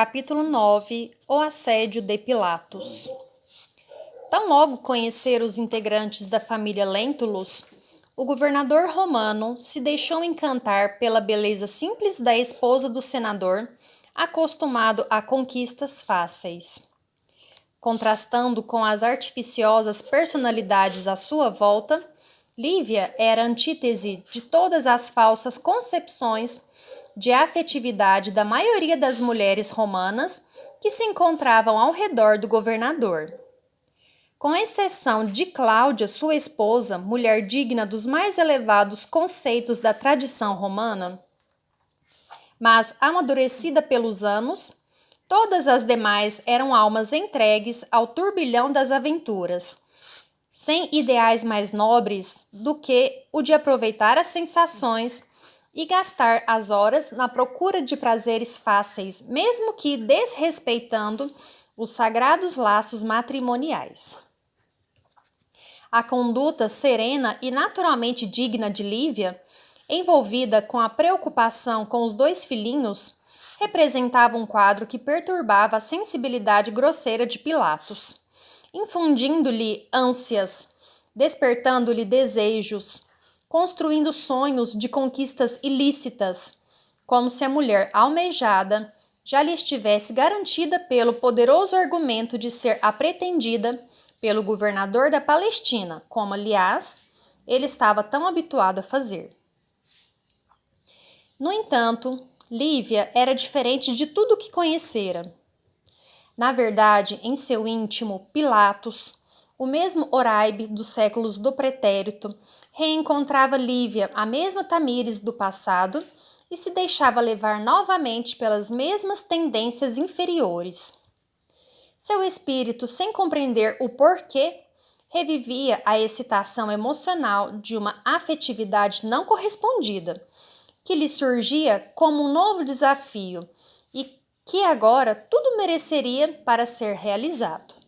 Capítulo 9. O assédio de Pilatos. Tão logo conhecer os integrantes da família Lentulus, o governador romano se deixou encantar pela beleza simples da esposa do senador, acostumado a conquistas fáceis. Contrastando com as artificiosas personalidades à sua volta, Lívia era a antítese de todas as falsas concepções de afetividade da maioria das mulheres romanas que se encontravam ao redor do governador. Com exceção de Cláudia, sua esposa, mulher digna dos mais elevados conceitos da tradição romana, mas amadurecida pelos anos, todas as demais eram almas entregues ao turbilhão das aventuras, sem ideais mais nobres do que o de aproveitar as sensações e gastar as horas na procura de prazeres fáceis, mesmo que desrespeitando os sagrados laços matrimoniais. A conduta serena e naturalmente digna de Lívia, envolvida com a preocupação com os dois filhinhos, representava um quadro que perturbava a sensibilidade grosseira de Pilatos, infundindo-lhe ânsias, despertando-lhe desejos, construindo sonhos de conquistas ilícitas, como se a mulher almejada já lhe estivesse garantida pelo poderoso argumento de ser a pretendida pelo governador da Palestina, como, aliás, ele estava tão habituado a fazer. No entanto, Lívia era diferente de tudo o que conhecera. Na verdade, em seu íntimo, Pilatos, o mesmo Oraibe dos séculos do pretérito, reencontrava Lívia, a mesma Tamíris do passado, e se deixava levar novamente pelas mesmas tendências inferiores. Seu espírito, sem compreender o porquê, revivia a excitação emocional de uma afetividade não correspondida, que lhe surgia como um novo desafio e que agora tudo mereceria para ser realizado.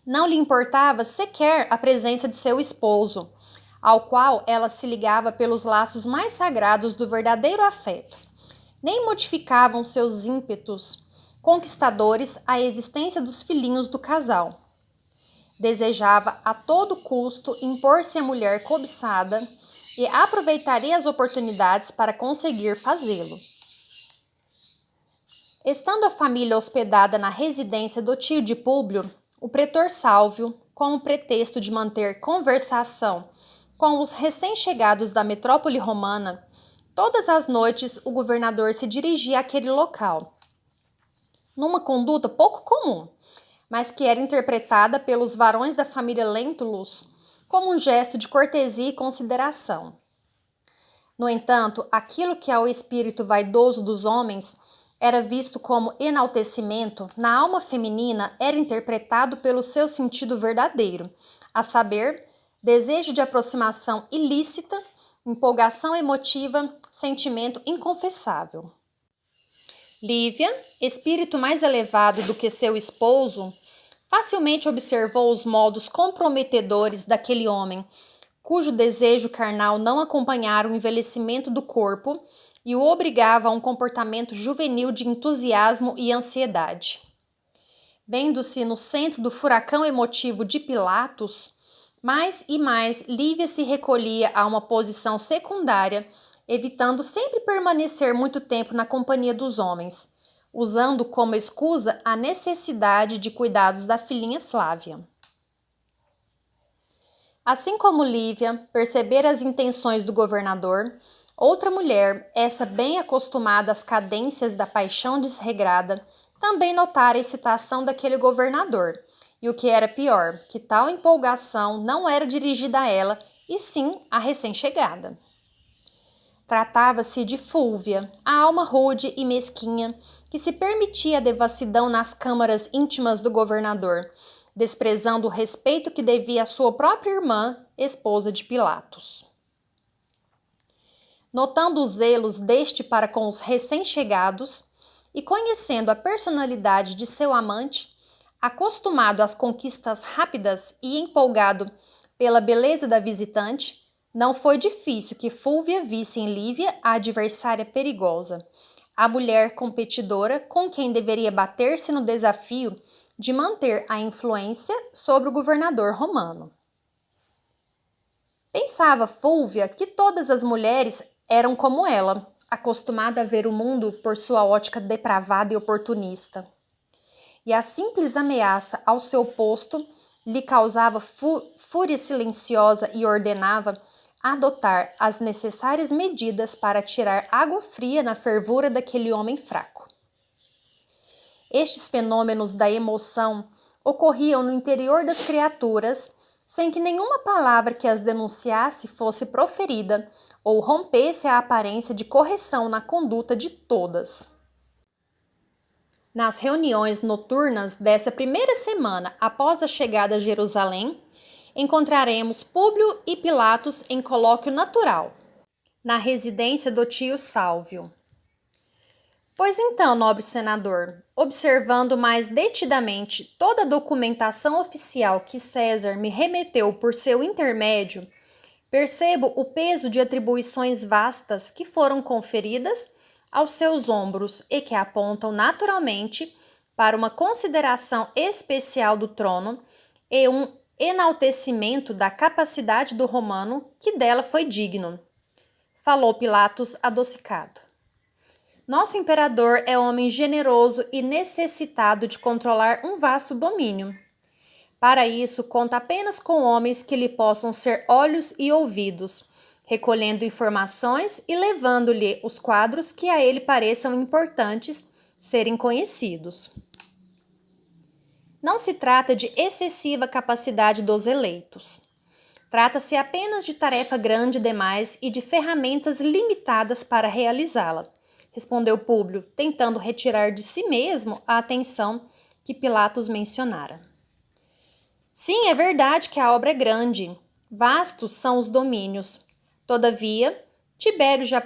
Não lhe importava sequer a presença de seu esposo, ao qual ela se ligava pelos laços mais sagrados do verdadeiro afeto. Nem modificavam seus ímpetos conquistadores a existência dos filhinhos do casal. Desejava a todo custo impor-se à mulher cobiçada e aproveitaria as oportunidades para conseguir fazê-lo. Estando a família hospedada na residência do tio de Públio, o pretor Sálvio, com o pretexto de manter conversação com os recém-chegados da metrópole romana, todas as noites o governador se dirigia àquele local, numa conduta pouco comum, mas que era interpretada pelos varões da família Lentulus como um gesto de cortesia e consideração. No entanto, aquilo que ao espírito vaidoso dos homens era visto como enaltecimento, na alma feminina era interpretado pelo seu sentido verdadeiro, a saber, desejo de aproximação ilícita, empolgação emotiva, sentimento inconfessável. Lívia, espírito mais elevado do que seu esposo, facilmente observou os modos comprometedores daquele homem, cujo desejo carnal não acompanhara o envelhecimento do corpo e o obrigava a um comportamento juvenil de entusiasmo e ansiedade. Vendo-se no centro do furacão emotivo de Pilatos, mais e mais Lívia se recolhia a uma posição secundária, evitando sempre permanecer muito tempo na companhia dos homens, usando como escusa a necessidade de cuidados da filhinha Flávia. Assim como Lívia percebera as intenções do governador, outra mulher, essa bem acostumada às cadências da paixão desregrada, também notara a excitação daquele governador, e o que era pior, que tal empolgação não era dirigida a ela, e sim à recém-chegada. Tratava-se de Fúlvia, a alma rude e mesquinha que se permitia a devassidão nas câmaras íntimas do governador, desprezando o respeito que devia à sua própria irmã, esposa de Pilatos. Notando os zelos deste para com os recém-chegados e conhecendo a personalidade de seu amante, acostumado às conquistas rápidas e empolgado pela beleza da visitante, não foi difícil que Fúlvia visse em Lívia a adversária perigosa, a mulher competidora com quem deveria bater-se no desafio de manter a influência sobre o governador romano. Pensava Fúlvia que todas as mulheres eram como ela, acostumada a ver o mundo por sua ótica depravada e oportunista. E a simples ameaça ao seu posto lhe causava fúria silenciosa e ordenava adotar as necessárias medidas para tirar água fria na fervura daquele homem fraco. Estes fenômenos da emoção ocorriam no interior das criaturas sem que nenhuma palavra que as denunciasse fosse proferida ou rompesse a aparência de correção na conduta de todas. Nas reuniões noturnas dessa primeira semana após a chegada a Jerusalém, encontraremos Públio e Pilatos em colóquio natural, na residência do tio Sálvio. Pois então, nobre senador, observando mais detidamente toda a documentação oficial que César me remeteu por seu intermédio, percebo o peso de atribuições vastas que foram conferidas aos seus ombros e que apontam naturalmente para uma consideração especial do trono e um enaltecimento da capacidade do romano que dela foi digno. Falou Pilatos adocicado. Nosso imperador é homem generoso e necessitado de controlar um vasto domínio. Para isso, conta apenas com homens que lhe possam ser olhos e ouvidos, recolhendo informações e levando-lhe os quadros que a ele pareçam importantes serem conhecidos. Não se trata de excessiva capacidade dos eleitos. Trata-se apenas de tarefa grande demais e de ferramentas limitadas para realizá-la, respondeu Públio, tentando retirar de si mesmo a atenção que Pilatos mencionara. Sim, é verdade que a obra é grande. Vastos são os domínios. Todavia, Tibério já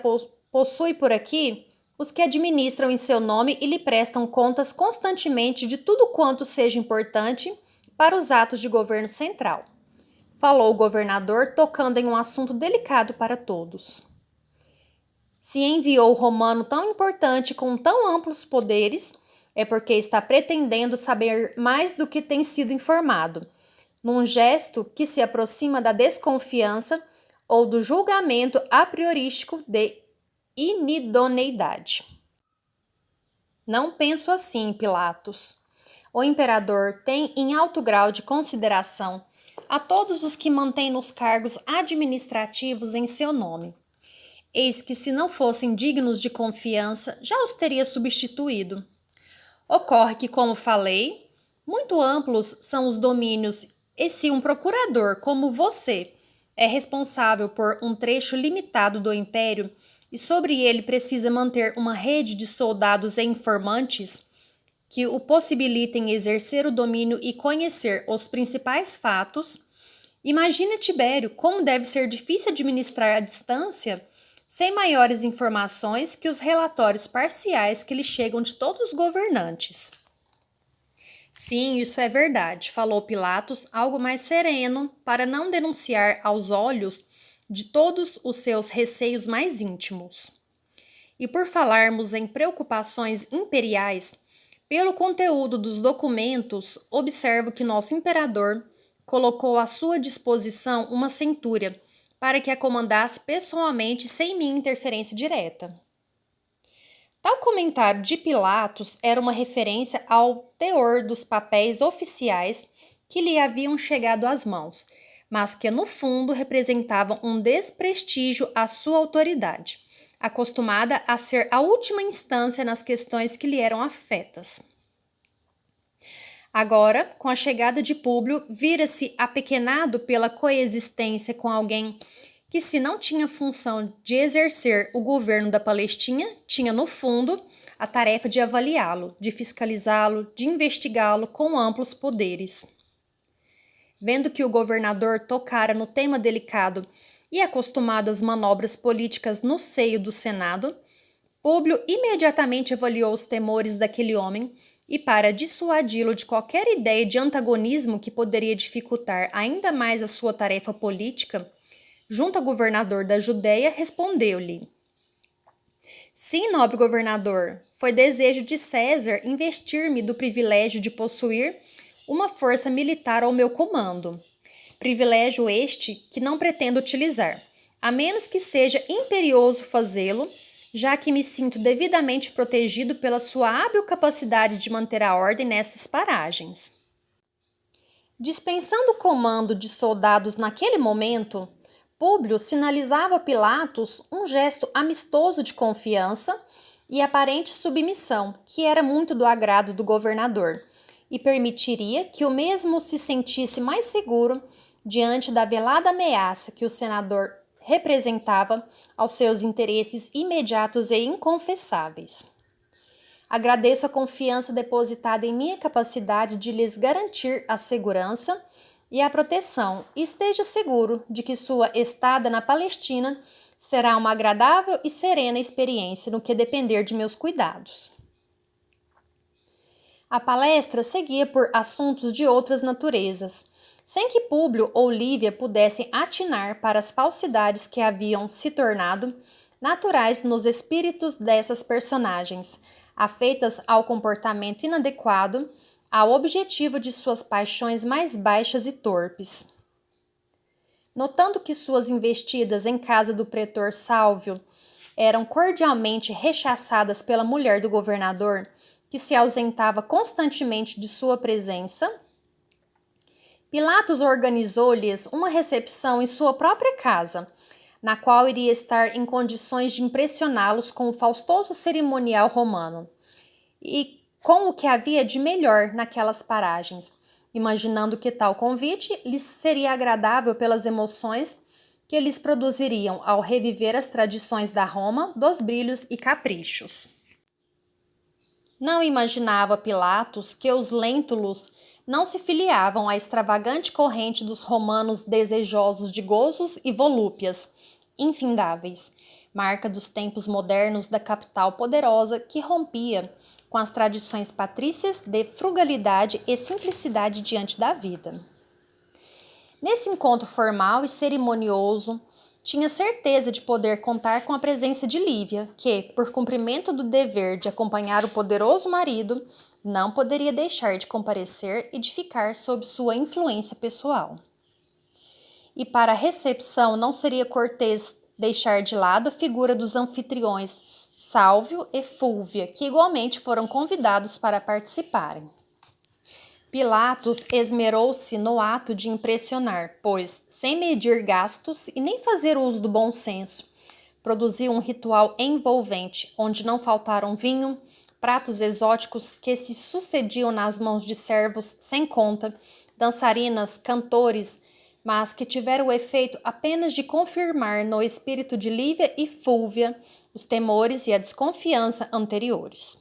possui por aqui os que administram em seu nome e lhe prestam contas constantemente de tudo quanto seja importante para os atos de governo central. Falou o governador, tocando em um assunto delicado para todos. Se enviou o romano tão importante com tão amplos poderes, é porque está pretendendo saber mais do que tem sido informado, num gesto que se aproxima da desconfiança ou do julgamento a priorístico de inidoneidade. Não penso assim, Pilatos. O imperador tem em alto grau de consideração a todos os que mantêm nos cargos administrativos em seu nome. Eis que, se não fossem dignos de confiança, já os teria substituído. Ocorre que, como falei, muito amplos são os domínios, e se um procurador como você é responsável por um trecho limitado do império e sobre ele precisa manter uma rede de soldados e informantes que o possibilitem exercer o domínio e conhecer os principais fatos, imagine, Tibério, como deve ser difícil administrar à distância sem maiores informações que os relatórios parciais que lhe chegam de todos os governantes. Sim, isso é verdade, falou Pilatos, algo mais sereno, para não denunciar aos olhos de todos os seus receios mais íntimos. E por falarmos em preocupações imperiais, pelo conteúdo dos documentos, observo que nosso imperador colocou à sua disposição uma centúria para que a comandasse pessoalmente sem minha interferência direta. Tal comentário de Pilatos era uma referência ao teor dos papéis oficiais que lhe haviam chegado às mãos, mas que no fundo representavam um desprestígio à sua autoridade, acostumada a ser a última instância nas questões que lhe eram afetas. Agora, com a chegada de Públio, vira-se apequenado pela coexistência com alguém que, se não tinha função de exercer o governo da Palestina, tinha, no fundo, a tarefa de avaliá-lo, de fiscalizá-lo, de investigá-lo com amplos poderes. Vendo que o governador tocara no tema delicado e acostumado às manobras políticas no seio do Senado, Públio imediatamente avaliou os temores daquele homem e, para dissuadi-lo de qualquer ideia de antagonismo que poderia dificultar ainda mais a sua tarefa política, junto ao governador da Judéia, respondeu-lhe: Sim, nobre governador, foi desejo de César investir-me do privilégio de possuir uma força militar ao meu comando. Privilégio este que não pretendo utilizar, a menos que seja imperioso fazê-lo, já que me sinto devidamente protegido pela sua hábil capacidade de manter a ordem nestas paragens. Dispensando o comando de soldados naquele momento, Públio sinalizava a Pilatos um gesto amistoso de confiança e aparente submissão, que era muito do agrado do governador, e permitiria que o mesmo se sentisse mais seguro diante da velada ameaça que o senador representava aos seus interesses imediatos e inconfessáveis. Agradeço a confiança depositada em minha capacidade de lhes garantir a segurança e a proteção, e esteja seguro de que sua estada na Palestina será uma agradável e serena experiência no que depender de meus cuidados. A palestra seguia por assuntos de outras naturezas, sem que Públio ou Lívia pudessem atinar para as falsidades que haviam se tornado naturais nos espíritos dessas personagens, afeitas ao comportamento inadequado ao objetivo de suas paixões mais baixas e torpes. Notando que suas investidas em casa do pretor Sálvio eram cordialmente rechaçadas pela mulher do governador, que se ausentava constantemente de sua presença, Pilatos organizou-lhes uma recepção em sua própria casa, na qual iria estar em condições de impressioná-los com o faustoso cerimonial romano e com o que havia de melhor naquelas paragens, imaginando que tal convite lhes seria agradável pelas emoções que lhes produziriam ao reviver as tradições da Roma dos brilhos e caprichos. Não imaginava Pilatos que os lêntulos não se filiavam à extravagante corrente dos romanos desejosos de gozos e volúpias infindáveis, marca dos tempos modernos da capital poderosa que rompia com as tradições patrícias de frugalidade e simplicidade diante da vida. Nesse encontro formal e cerimonioso, tinha certeza de poder contar com a presença de Lívia, que, por cumprimento do dever de acompanhar o poderoso marido, não poderia deixar de comparecer e de ficar sob sua influência pessoal. E para a recepção não seria cortês deixar de lado a figura dos anfitriões Sálvio e Fúlvia, que igualmente foram convidados para participarem. Pilatos esmerou-se no ato de impressionar, pois, sem medir gastos e nem fazer uso do bom senso, produziu um ritual envolvente, onde não faltaram vinho, pratos exóticos que se sucediam nas mãos de servos sem conta, dançarinas, cantores, mas que tiveram o efeito apenas de confirmar no espírito de Lívia e Fúlvia os temores e a desconfiança anteriores.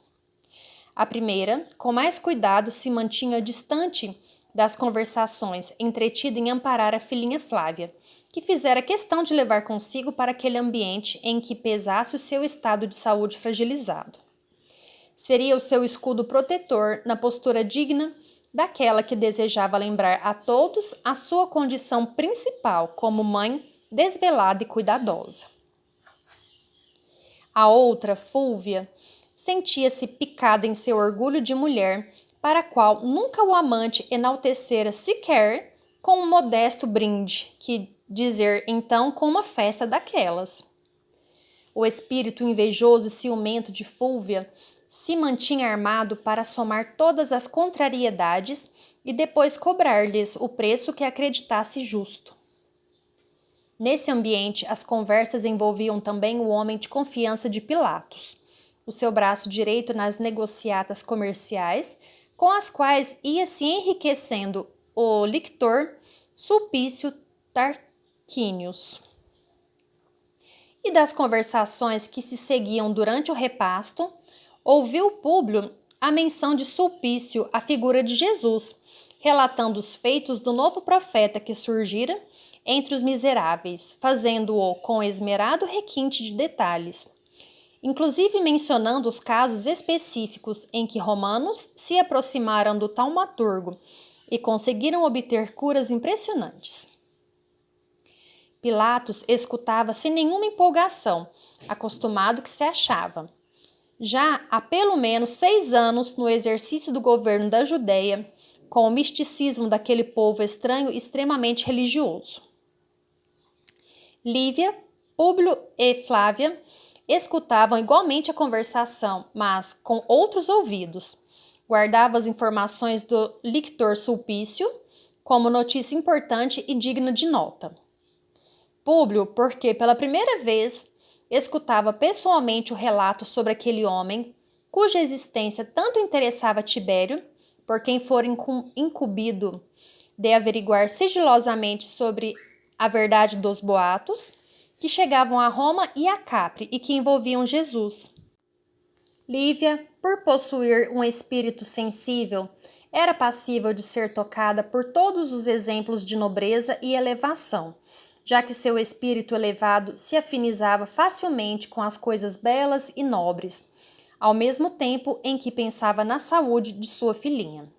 A primeira, com mais cuidado, se mantinha distante das conversações, entretida em amparar a filhinha Flávia, que fizera questão de levar consigo para aquele ambiente em que pesasse o seu estado de saúde fragilizado. Seria o seu escudo protetor na postura digna daquela que desejava lembrar a todos a sua condição principal como mãe desvelada e cuidadosa. A outra, Fúlvia, sentia-se picada em seu orgulho de mulher, para a qual nunca o amante enaltecera sequer com um modesto brinde, que dizer então com uma festa daquelas. O espírito invejoso e ciumento de Fúlvia se mantinha armado para somar todas as contrariedades e depois cobrar-lhes o preço que acreditasse justo. Nesse ambiente, as conversas envolviam também o homem de confiança de Pilatos, o seu braço direito nas negociatas comerciais, com as quais ia se enriquecendo o lictor Sulpício Tarquinius. E das conversações que se seguiam durante o repasto, ouviu Públio a menção de Sulpício à figura de Jesus, relatando os feitos do novo profeta que surgira entre os miseráveis, fazendo-o com esmerado requinte de detalhes, inclusive mencionando os casos específicos em que romanos se aproximaram do taumaturgo e conseguiram obter curas impressionantes. Pilatos escutava sem nenhuma empolgação, acostumado que se achava. Já há pelo menos 6 anos no exercício do governo da Judéia, com o misticismo daquele povo estranho e extremamente religioso. Lívia, Públio e Flávia escutavam igualmente a conversação, mas com outros ouvidos. Guardavam as informações do lictor Sulpício como notícia importante e digna de nota. Públio, porque pela primeira vez escutava pessoalmente o relato sobre aquele homem, cuja existência tanto interessava Tibério, por quem fora incumbido de averiguar sigilosamente sobre a verdade dos boatos, que chegavam a Roma e a Capri e que envolviam Jesus. Lívia, por possuir um espírito sensível, era passível de ser tocada por todos os exemplos de nobreza e elevação, já que seu espírito elevado se afinizava facilmente com as coisas belas e nobres, ao mesmo tempo em que pensava na saúde de sua filhinha.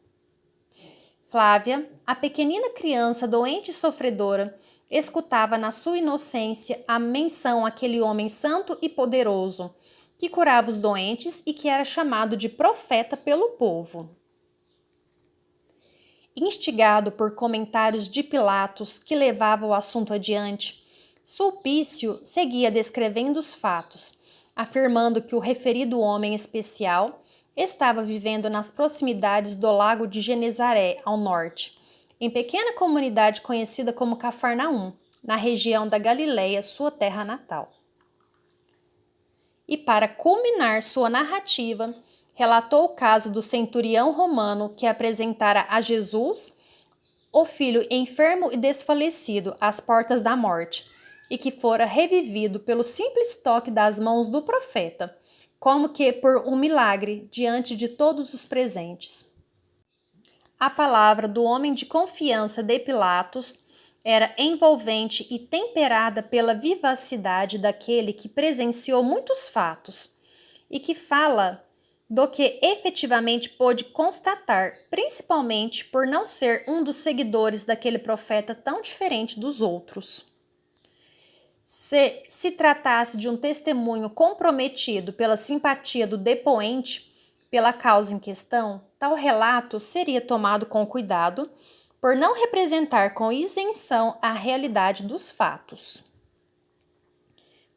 Flávia, a pequenina criança doente e sofredora, escutava na sua inocência a menção àquele homem santo e poderoso, que curava os doentes e que era chamado de profeta pelo povo. Instigado por comentários de Pilatos que levava o assunto adiante, Sulpício seguia descrevendo os fatos, afirmando que o referido homem especial estava vivendo nas proximidades do lago de Genezaré, ao norte, em pequena comunidade conhecida como Cafarnaum, na região da Galileia, sua terra natal. E para culminar sua narrativa, relatou o caso do centurião romano que apresentara a Jesus o filho enfermo e desfalecido às portas da morte, e que fora revivido pelo simples toque das mãos do profeta, como que por um milagre diante de todos os presentes. A palavra do homem de confiança de Pilatos era envolvente e temperada pela vivacidade daquele que presenciou muitos fatos e que fala do que efetivamente pôde constatar, principalmente por não ser um dos seguidores daquele profeta tão diferente dos outros. Se tratasse de um testemunho comprometido pela simpatia do depoente pela causa em questão, tal relato seria tomado com cuidado, por não representar com isenção a realidade dos fatos.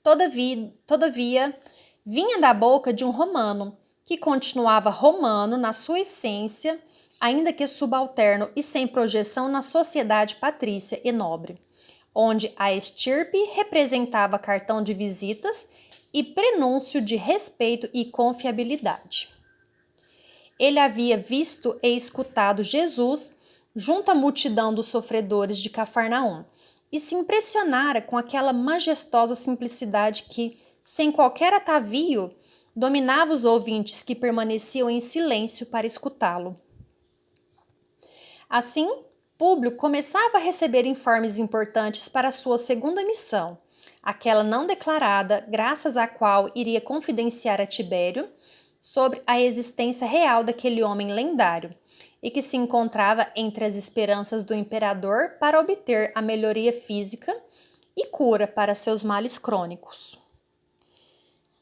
Todavia, vinha da boca de um romano, que continuava romano na sua essência, ainda que subalterno e sem projeção na sociedade patrícia e nobre, onde a estirpe representava cartão de visitas e prenúncio de respeito e confiabilidade. Ele havia visto e escutado Jesus junto à multidão dos sofredores de Cafarnaum e se impressionara com aquela majestosa simplicidade que, sem qualquer atavio, dominava os ouvintes que permaneciam em silêncio para escutá-lo. Assim, Públio começava a receber informes importantes para sua segunda missão, aquela não declarada, graças à qual iria confidenciar a Tibério sobre a existência real daquele homem lendário e que se encontrava entre as esperanças do imperador para obter a melhoria física e cura para seus males crônicos.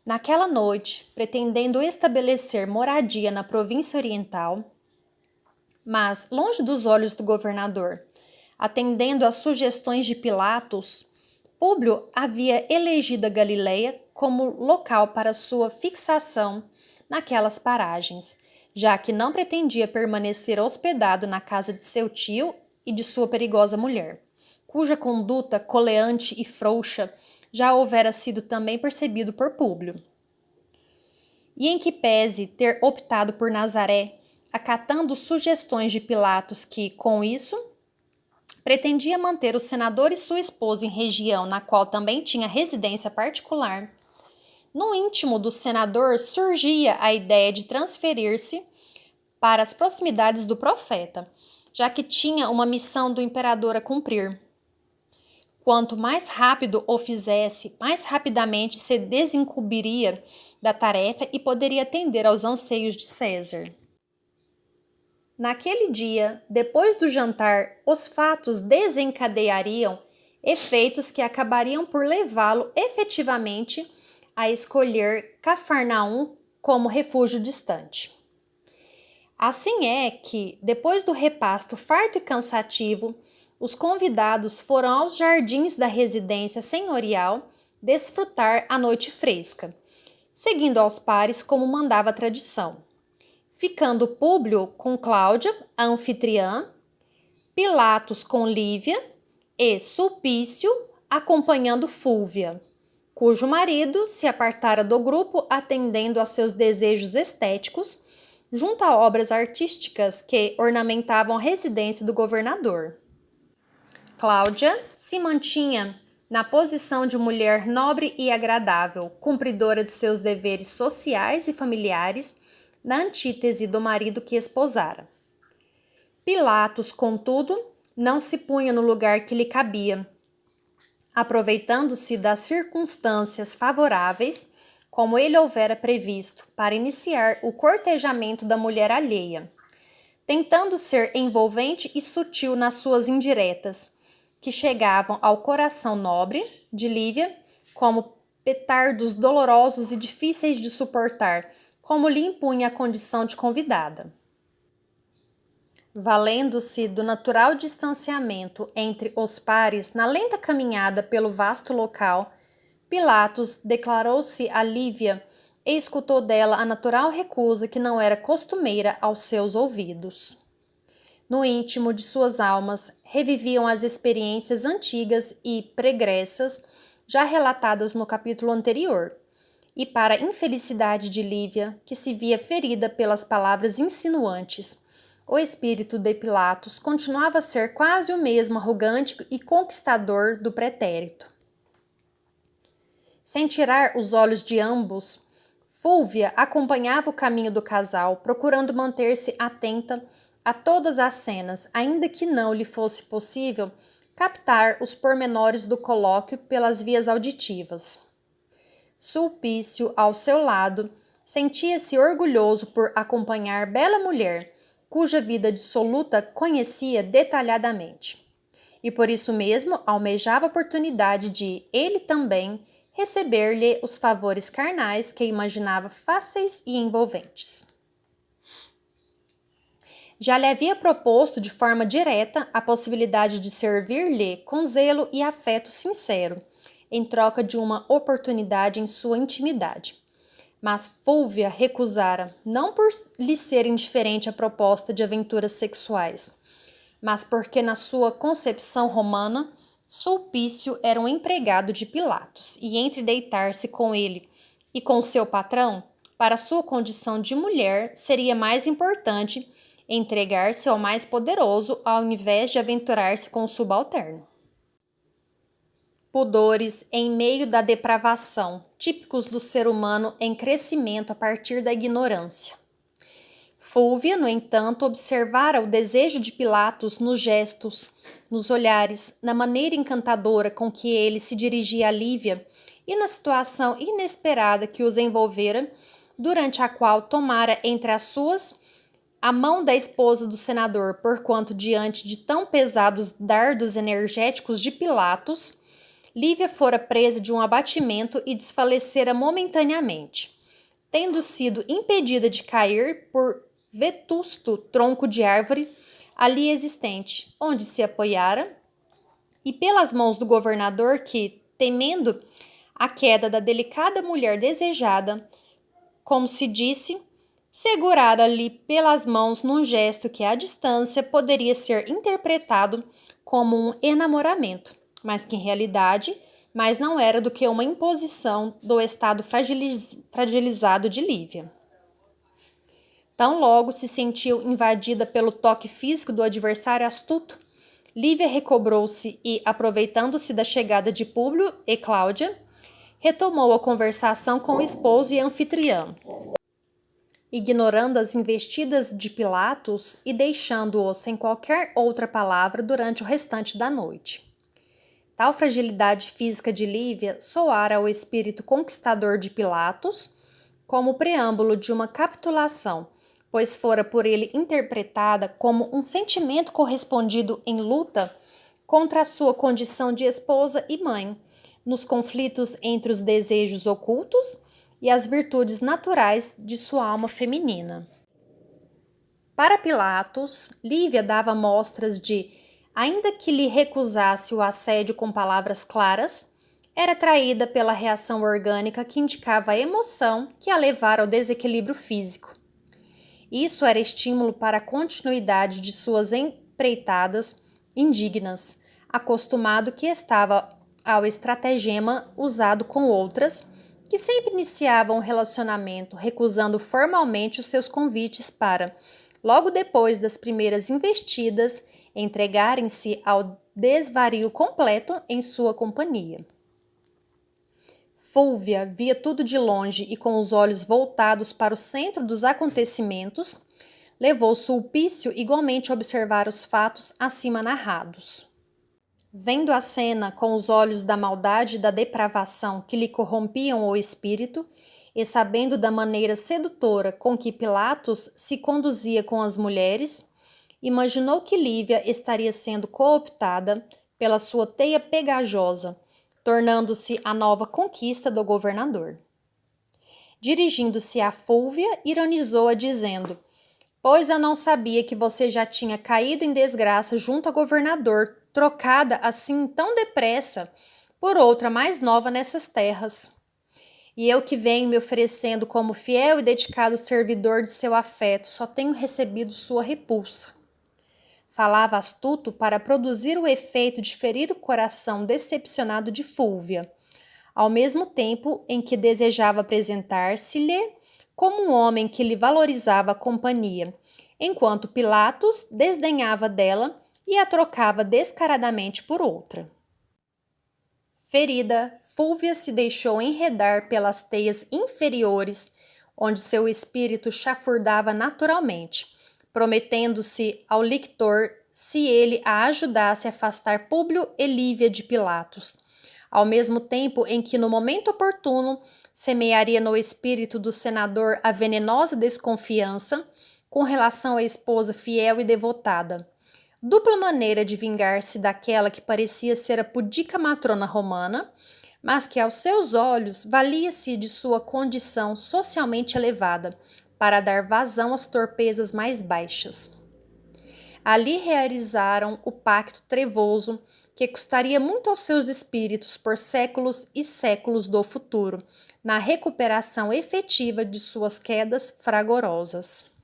Naquela noite, pretendendo estabelecer moradia na província oriental, mas longe dos olhos do governador, atendendo às sugestões de Pilatos, Públio havia elegido a Galileia como local para sua fixação naquelas paragens, já que não pretendia permanecer hospedado na casa de seu tio e de sua perigosa mulher, cuja conduta coleante e frouxa já houvera sido também percebido por Públio. E em que pese ter optado por Nazaré, acatando sugestões de Pilatos que, com isso, pretendia manter o senador e sua esposa em região na qual também tinha residência particular, no íntimo do senador surgia a ideia de transferir-se para as proximidades do profeta, já que tinha uma missão do imperador a cumprir. Quanto mais rápido o fizesse, mais rapidamente se desincumbiria da tarefa e poderia atender aos anseios de César. Naquele dia, depois do jantar, os fatos desencadeariam efeitos que acabariam por levá-lo efetivamente a escolher Cafarnaum como refúgio distante. Assim é que, depois do repasto farto e cansativo, os convidados foram aos jardins da residência senhorial desfrutar a noite fresca, seguindo aos pares como mandava a tradição, ficando Públio com Cláudia, a anfitriã, Pilatos com Lívia e Sulpício acompanhando Fúlvia, cujo marido se apartara do grupo atendendo a seus desejos estéticos junto a obras artísticas que ornamentavam a residência do governador. Cláudia se mantinha na posição de mulher nobre e agradável, cumpridora de seus deveres sociais e familiares, na antítese do marido que esposara. Pilatos, contudo, não se punha no lugar que lhe cabia, aproveitando-se das circunstâncias favoráveis, como ele houvera previsto, para iniciar o cortejamento da mulher alheia, tentando ser envolvente e sutil nas suas indiretas, que chegavam ao coração nobre de Lívia como petardos dolorosos e difíceis de suportar, como lhe impunha a condição de convidada. Valendo-se do natural distanciamento entre os pares na lenta caminhada pelo vasto local, Pilatos declarou-se a Lívia e escutou dela a natural recusa que não era costumeira aos seus ouvidos. No íntimo de suas almas reviviam as experiências antigas e pregressas já relatadas no capítulo anterior, e para a infelicidade de Lívia, que se via ferida pelas palavras insinuantes, o espírito de Pilatos continuava a ser quase o mesmo arrogante e conquistador do pretérito. Sem tirar os olhos de ambos, Fúlvia acompanhava o caminho do casal, procurando manter-se atenta a todas as cenas, ainda que não lhe fosse possível captar os pormenores do colóquio pelas vias auditivas. Sulpício, ao seu lado, sentia-se orgulhoso por acompanhar bela mulher, cuja vida dissoluta conhecia detalhadamente. E por isso mesmo almejava a oportunidade de, ele também, receber-lhe os favores carnais que imaginava fáceis e envolventes. Já lhe havia proposto de forma direta a possibilidade de servir-lhe com zelo e afeto sincero, em troca de uma oportunidade em sua intimidade. Mas Fúlvia recusara, não por lhe ser indiferente a proposta de aventuras sexuais, mas porque na sua concepção romana, Sulpício era um empregado de Pilatos, e entre deitar-se com ele e com seu patrão, para sua condição de mulher, seria mais importante entregar-se ao mais poderoso ao invés de aventurar-se com o subalterno. Pudores em meio da depravação, típicos do ser humano em crescimento a partir da ignorância. Fúlvia, no entanto, observara o desejo de Pilatos nos gestos, nos olhares, na maneira encantadora com que ele se dirigia a Lívia e na situação inesperada que os envolvera, durante a qual tomara entre as suas a mão da esposa do senador, porquanto diante de tão pesados dardos energéticos de Pilatos, Lívia fora presa de um abatimento e desfalecera momentaneamente, tendo sido impedida de cair por vetusto tronco de árvore ali existente, onde se apoiara, e pelas mãos do governador que, temendo a queda da delicada mulher desejada, como se disse, segurara-lhe pelas mãos num gesto que à distância poderia ser interpretado como um enamoramento, mas que em realidade mais não era do que uma imposição do estado fragilizado de Lívia. Tão logo se sentiu invadida pelo toque físico do adversário astuto, Lívia recobrou-se e, aproveitando-se da chegada de Públio e Cláudia, retomou a conversação com o esposo e anfitriã, ignorando as investidas de Pilatos e deixando-o sem qualquer outra palavra durante o restante da noite. Tal fragilidade física de Lívia soara ao espírito conquistador de Pilatos como o preâmbulo de uma capitulação, pois fora por ele interpretada como um sentimento correspondido em luta contra a sua condição de esposa e mãe, nos conflitos entre os desejos ocultos e as virtudes naturais de sua alma feminina. Para Pilatos, Lívia dava mostras de, ainda que lhe recusasse o assédio com palavras claras, era traída pela reação orgânica que indicava a emoção que a levara ao desequilíbrio físico. Isso era estímulo para a continuidade de suas empreitadas indignas, acostumado que estava ao estratagema usado com outras, que sempre iniciavam o relacionamento recusando formalmente os seus convites para, logo depois das primeiras investidas, entregarem-se ao desvario completo em sua companhia. Fúlvia via tudo de longe e com os olhos voltados para o centro dos acontecimentos, levou Sulpício igualmente a observar os fatos acima narrados. Vendo a cena com os olhos da maldade e da depravação que lhe corrompiam o espírito, e sabendo da maneira sedutora com que Pilatos se conduzia com as mulheres, imaginou que Lívia estaria sendo cooptada pela sua teia pegajosa, tornando-se a nova conquista do governador. Dirigindo-se a Fúlvia, ironizou-a dizendo: "Pois eu não sabia que você já tinha caído em desgraça junto ao governador, trocada assim tão depressa por outra mais nova nessas terras. E eu que venho me oferecendo como fiel e dedicado servidor de seu afeto, só tenho recebido sua repulsa." Falava astuto para produzir o efeito de ferir o coração decepcionado de Fúlvia, ao mesmo tempo em que desejava apresentar-se-lhe como um homem que lhe valorizava a companhia, enquanto Pilatos desdenhava dela e a trocava descaradamente por outra. Ferida, Fúlvia se deixou enredar pelas teias inferiores, onde seu espírito chafurdava naturalmente, prometendo-se ao lictor se ele a ajudasse a afastar Públio e Lívia de Pilatos, ao mesmo tempo em que, no momento oportuno, semearia no espírito do senador a venenosa desconfiança com relação à esposa fiel e devotada. Dupla maneira de vingar-se daquela que parecia ser a pudica matrona romana, mas que aos seus olhos valia-se de sua condição socialmente elevada, para dar vazão às torpezas mais baixas. Ali realizaram o pacto trevoso que custaria muito aos seus espíritos por séculos e séculos do futuro, na recuperação efetiva de suas quedas fragorosas.